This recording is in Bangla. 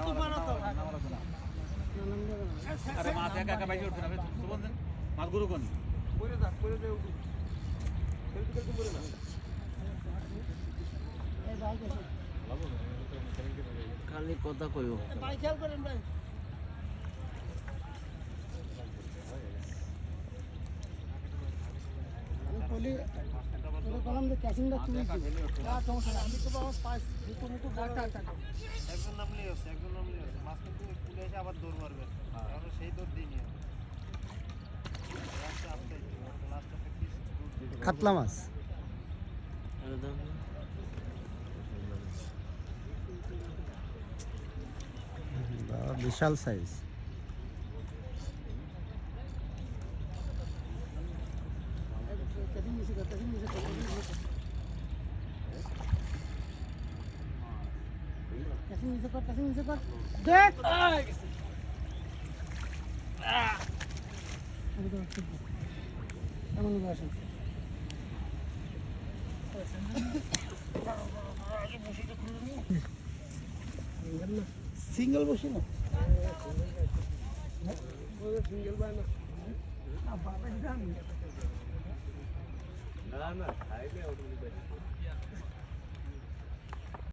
কিন্তু মারা তো আরে মাছ একা একা বাইরে উঠছে না সুবন দেন মাছ গুরু কোন পড়ে যা খেলতে পড়ে না এই ভাই গেছে খালি কথা কইও ভাই খেয়াল করেন ভাই আমি বলি বললাম যে ক্যাশিংটা তুই সমস্যা আমি তো বাবা পাঁচ দুটো মুটো একজন নামলেই আছে মাছ কিন্তু পুলে এসে আবার দৌড় মারবে তাহলে সেই দৌড় দিয়ে নিয়ে কাতলা মাছ বিশাল সাইজ দেখ এমন আসেন সিঙ্গেল বসি না সিঙ্গেল বাই না না খাইলে